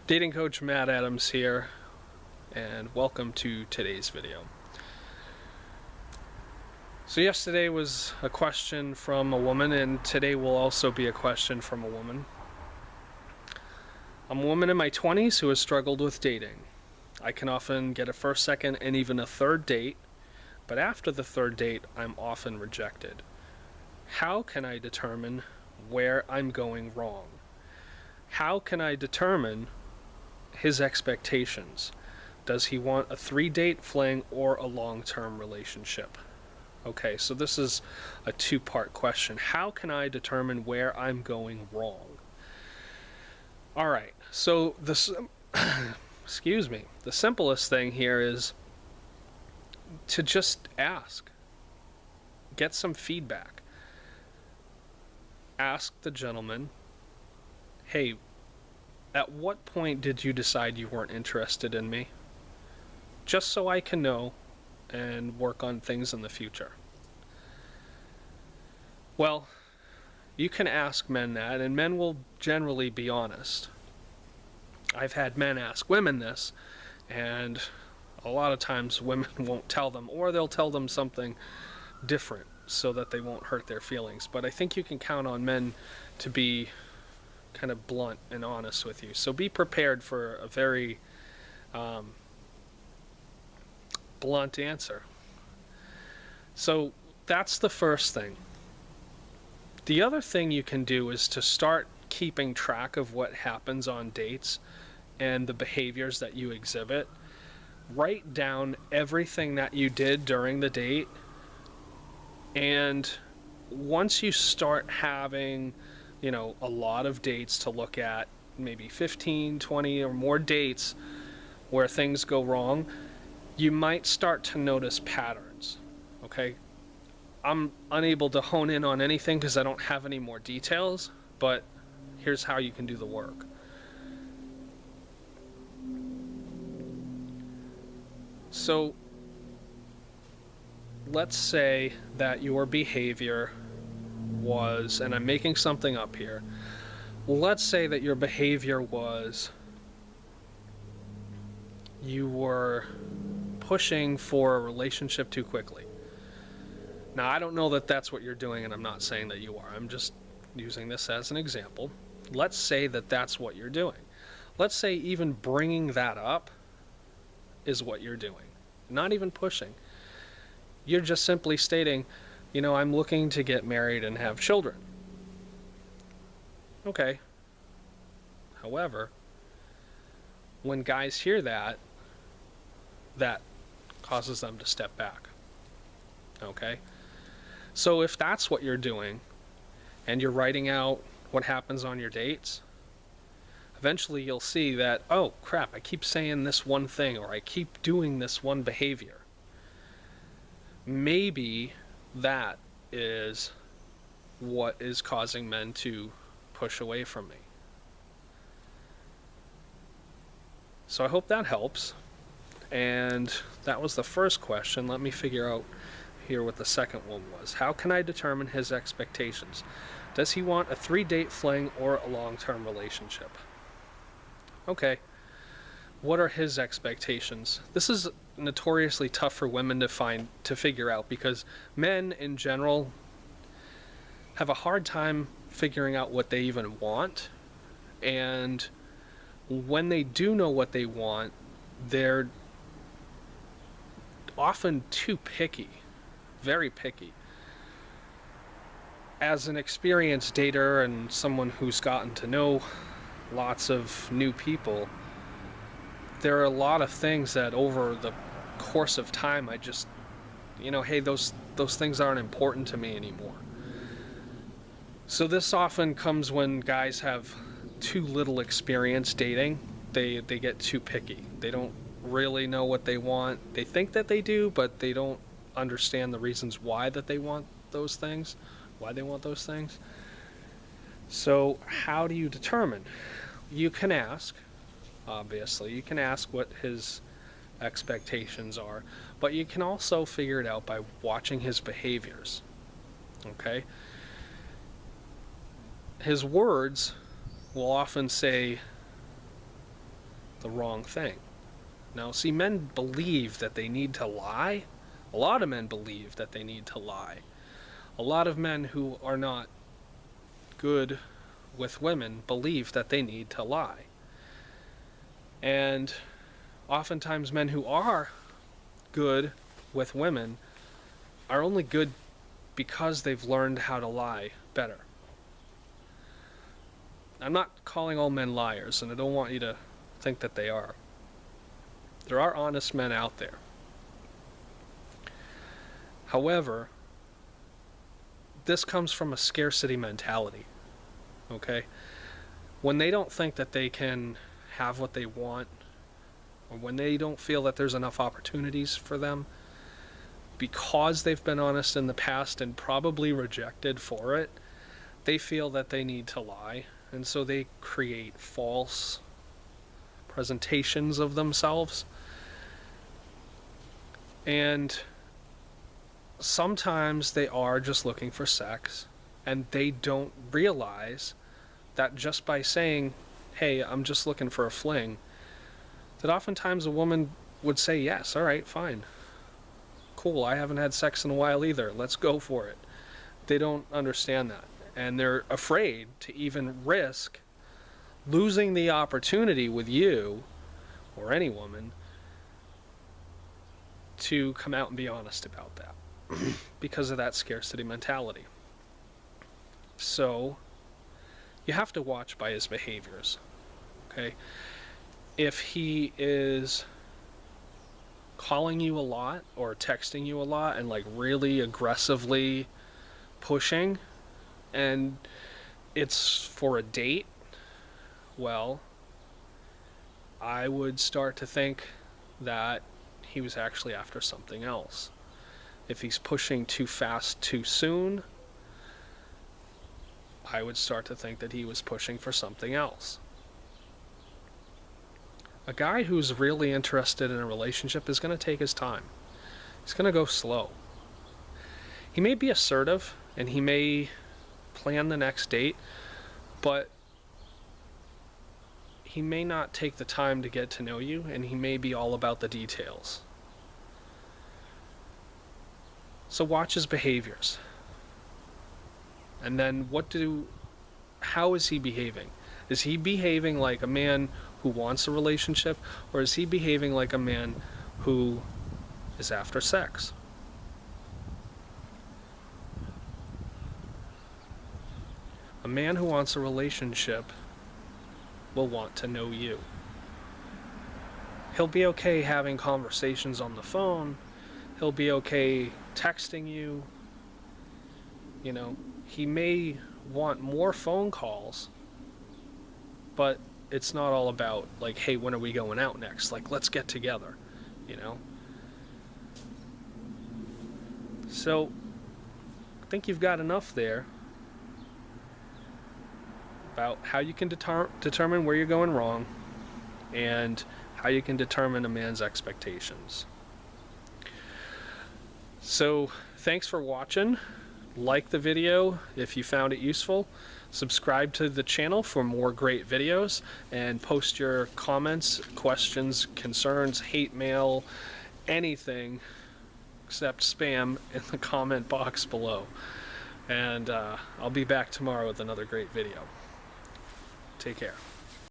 Dating coach Matt Adams here, and welcome to today's video. So yesterday was a question from a woman, and today will also be a question from a woman. I'm a woman in my 20s who has struggled with dating. I can often get a first, second, and even a third date, but after the third date, I'm often rejected. How can I determine where I'm going wrong? How can I determine his expectations? Does he want a 3-date fling or a long-term relationship? Okay, so this is a two-part question. How can I determine where I'm going wrong? All right, so this, excuse me, the simplest thing here is to just ask. Get some feedback. Ask the gentleman, hey, at what point did you decide you weren't interested in me? Just so I can know and work on things in the future. Well, you can ask men that, and men will generally be honest. I've had men ask women this, and a lot of times women won't tell them, or they'll tell them something different so that they won't hurt their feelings. But I think you can count on men to be kind of blunt and honest with you. So be prepared for a very blunt answer. So that's the first thing. The other thing you can do is to start keeping track of what happens on dates and the behaviors that you exhibit. Write down everything that you did during the date, and once you start having a lot of dates to look at, maybe 15, 20 or more dates where things go wrong, you might start to notice patterns, okay? I'm unable to hone in on anything because I don't have any more details, but here's how you can do the work. So let's say that your behavior was, and I'm making something up here, let's say that your behavior was you were pushing for a relationship too quickly. Now, I don't know that that's what you're doing, and I'm not saying that you are. I'm just using this as an example. Let's say that that's what you're doing. Let's say even bringing that up is what you're doing. Not even pushing. You're just simply stating, I'm looking to get married and have children. Okay. However, when guys hear that, that causes them to step back. Okay? So if that's what you're doing, and you're writing out what happens on your dates, eventually you'll see that, oh crap, I keep saying this one thing, or I keep doing this one behavior. Maybe that is what is causing men to push away from me. So I hope that helps. And that was the first question. Let me figure out here what the second one was. How can I determine his expectations? Does he want a 3-date fling or a long-term relationship? Okay. What are his expectations? This is notoriously tough for women to figure out, because men in general have a hard time figuring out what they even want, and when they do know what they want, they're often too picky, very picky. As an experienced dater and someone who's gotten to know lots of new people, there are a lot of things that over the course of time I just, hey, those things aren't important to me anymore. So this often comes when guys have too little experience dating. They get too picky. They don't really know what they want. They think that they do, but they don't understand the reasons why that they want those things, why they want those things. So how do you determine? You can ask, obviously. You can ask what his expectations are, but you can also figure it out by watching his behaviors. Okay? His words will often say the wrong thing. Now, see, men believe that they need to lie. A lot of men believe that they need to lie. A lot of men who are not good with women believe that they need to lie. And oftentimes men who are good with women are only good because they've learned how to lie better. I'm not calling all men liars, and I don't want you to think that they are. There are honest men out there. However, this comes from a scarcity mentality, okay? When they don't think that they can have what they want, or when they don't feel that there's enough opportunities for them, because they've been honest in the past and probably rejected for it, they feel that they need to lie, and so they create false presentations of themselves. And sometimes they are just looking for sex, and they don't realize that just by saying, hey, I'm just looking for a fling, that oftentimes a woman would say, yes, all right, fine. Cool, I haven't had sex in a while either. Let's go for it. They don't understand that. And they're afraid to even risk losing the opportunity with you, or any woman, to come out and be honest about that because of that scarcity mentality. So you have to watch by his behaviors, okay? If he is calling you a lot or texting you a lot and like really aggressively pushing, and it's for a date, well, I would start to think that he was actually after something else. If he's pushing too fast too soon, I would start to think that he was pushing for something else. A guy who's really interested in a relationship is going to take his time. He's going to go slow. He may be assertive and he may plan the next date, but he may not take the time to get to know you, and he may be all about the details. So watch his behaviors. And then how is he behaving? Is he behaving like a man who wants a relationship, or is he behaving like a man who is after sex? A man who wants a relationship will want to know you. He'll be okay having conversations on the phone. He'll be okay texting you. You know, he may want more phone calls, but it's not all about like, hey, when are we going out next? Like, let's get together, you know? So I think you've got enough there about how you can determine where you're going wrong and how you can determine a man's expectations. So thanks for watching. Like the video if you found it useful. Subscribe to the channel for more great videos, and post your comments, questions, concerns, hate mail, anything except spam in the comment box below. And I'll be back tomorrow with another great video. Take care.